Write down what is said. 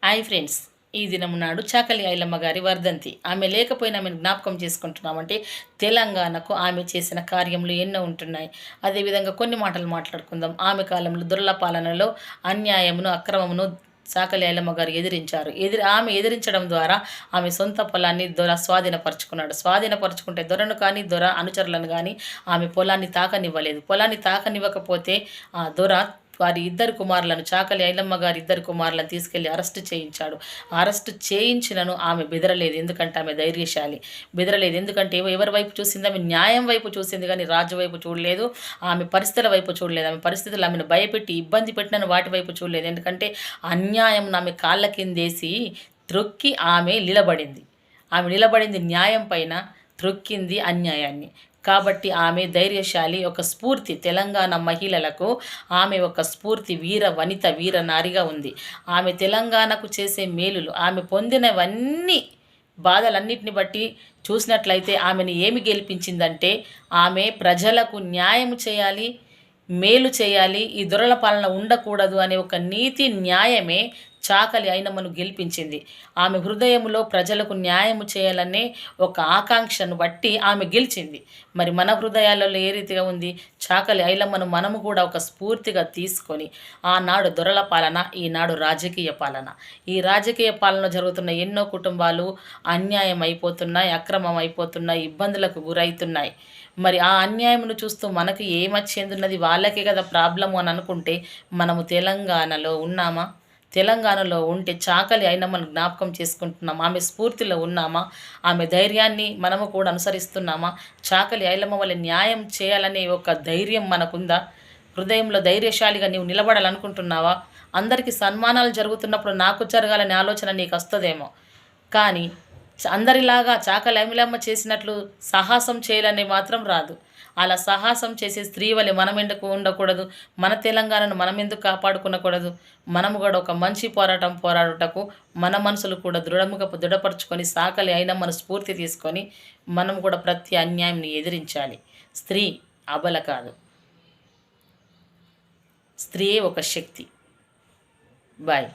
Hi friends, ఈ దినం నాడు చాకలి ఐలమ్మ గారి వర్ధంతి. ఆమె లేకపోయినా ఆమెను జ్ఞాపకం చేసుకుంటున్నామంటే తెలంగాణకు ఆమె చేసిన కార్యములు ఎన్నో ఉంటున్నాయి. అదేవిధంగా కొన్ని మాటలు మాట్లాడుకుందాం. ఆమె కాలంలో దొరల పాలనలో అన్యాయమును అక్రమమును చాకలి ఐలమ్మ గారు ఎదిరించారు. ఆమె ఎదిరించడం ద్వారా ఆమె సొంత పొలాన్ని దొర స్వాధీనపరుచుకున్నాడు. స్వాధీనపరుచుకుంటే దొరను కానీ దొర అనుచరులను కానీ ఆమె పొలాన్ని తాకనివ్వలేదు. పొలాన్ని తాకనివ్వకపోతే ఆ దొర వారి ఇద్దరు కుమారులను, చాకలి ఐలమ్మ గారి ఇద్దరు కుమారులను తీసుకెళ్లి అరెస్టు చేయించాడు. అరెస్టు చేయించినను ఆమె బెదరలేదు. ఎందుకంటే ఆమె ధైర్యశాలి. బెదరలేదు ఎందుకంటే ఎవరి వైపు చూసింది? ఆమె న్యాయం వైపు చూసింది కానీ రాజు వైపు చూడలేదు. ఆమె పరిస్థితుల వైపు చూడలేదు. ఆమె పరిస్థితులు ఆమెను భయపెట్టి ఇబ్బంది పెట్టిన వాటి వైపు చూడలేదు. ఎందుకంటే అన్యాయం ఆమె కాళ్ళ కిందేసి త్రొక్కి ఆమె నిలబడింది. ఆమె నిలబడింది న్యాయం పైన, త్రొక్కింది అన్యాయాన్ని. కాబట్టి ఆమె ధైర్యశాలి, ఒక స్ఫూర్తి. తెలంగాణ మహిళలకు ఆమె ఒక స్ఫూర్తి. వీర వనిత, వీర నారిగా ఉంది. ఆమె తెలంగాణకు చేసే మేలులు, ఆమె పొందినవన్నీ బాధలన్నిటిని బట్టి చూసినట్లయితే ఆమెను ఏమి గెలిపించిందంటే ఆమె ప్రజలకు న్యాయం చేయాలి, మేలు చేయాలి, ఈ దొరల పాలన ఉండకూడదు అనే ఒక నీతి న్యాయమే చాకలి ఐలమ్మను గెలిపించింది. ఆమె హృదయంలో ప్రజలకు న్యాయం చేయాలనే ఒక ఆకాంక్షను బట్టి ఆమె గెలిచింది. మరి మన హృదయాలలో ఏ రీతిగా ఉంది? చాకలి ఐలమ్మను మనము కూడా ఒక స్ఫూర్తిగా తీసుకొని ఆనాడు దొరల పాలన, ఈనాడు రాజకీయ పాలన. ఈ రాజకీయ పాలన జరుగుతున్న ఎన్నో కుటుంబాలు అన్యాయం అయిపోతున్నాయి, అక్రమం అయిపోతున్నాయి, ఇబ్బందులకు గురవుతున్నాయి. మరి ఆ అన్యాయమును చూస్తూ మనకు ఏమచ్చేందున్నది? వాళ్ళకే కదా ప్రాబ్లము అని అనుకుంటే మనము తెలంగాణలో ఉన్నామా? తెలంగాణలో ఉంటే చాకలి ఐలమ్మను జ్ఞాపకం చేసుకుంటున్నామా? ఆమె స్ఫూర్తిలో ఉన్నామా? ఆమె ధైర్యాన్ని మనము కూడా అనుసరిస్తున్నామా? చాకలి ఐలమ్మ వల్ల న్యాయం చేయాలనే ఒక ధైర్యం మనకుందా? హృదయంలో ధైర్యశాలిగా నీవు నిలబడాలనుకుంటున్నావా? అందరికీ సన్మానాలు జరుగుతున్నప్పుడు నాకు జరగాలనే ఆలోచన నీకు వస్తుందేమో, కానీ అందరిలాగా చాకలి ఐలమ్మ చేసినట్లు సాహసం చేయాలని మాత్రం రాదు. అలా సాహసం చేసే స్త్రీ వలె మనం ఎందుకు ఉండకూడదు? మన తెలంగాణను మనం ఎందుకు కాపాడుకునకూడదు? మనము కూడా ఒక మంచి పోరాడుటకు మన మనసులు కూడా దృఢపరుచుకొని చాకలి ఐలమ్మను స్ఫూర్తి తీసుకొని మనం కూడా ప్రతి అన్యాయంని ఎదిరించాలి. స్త్రీ అబల కాదు, స్త్రీయే ఒక శక్తి. బాయ్.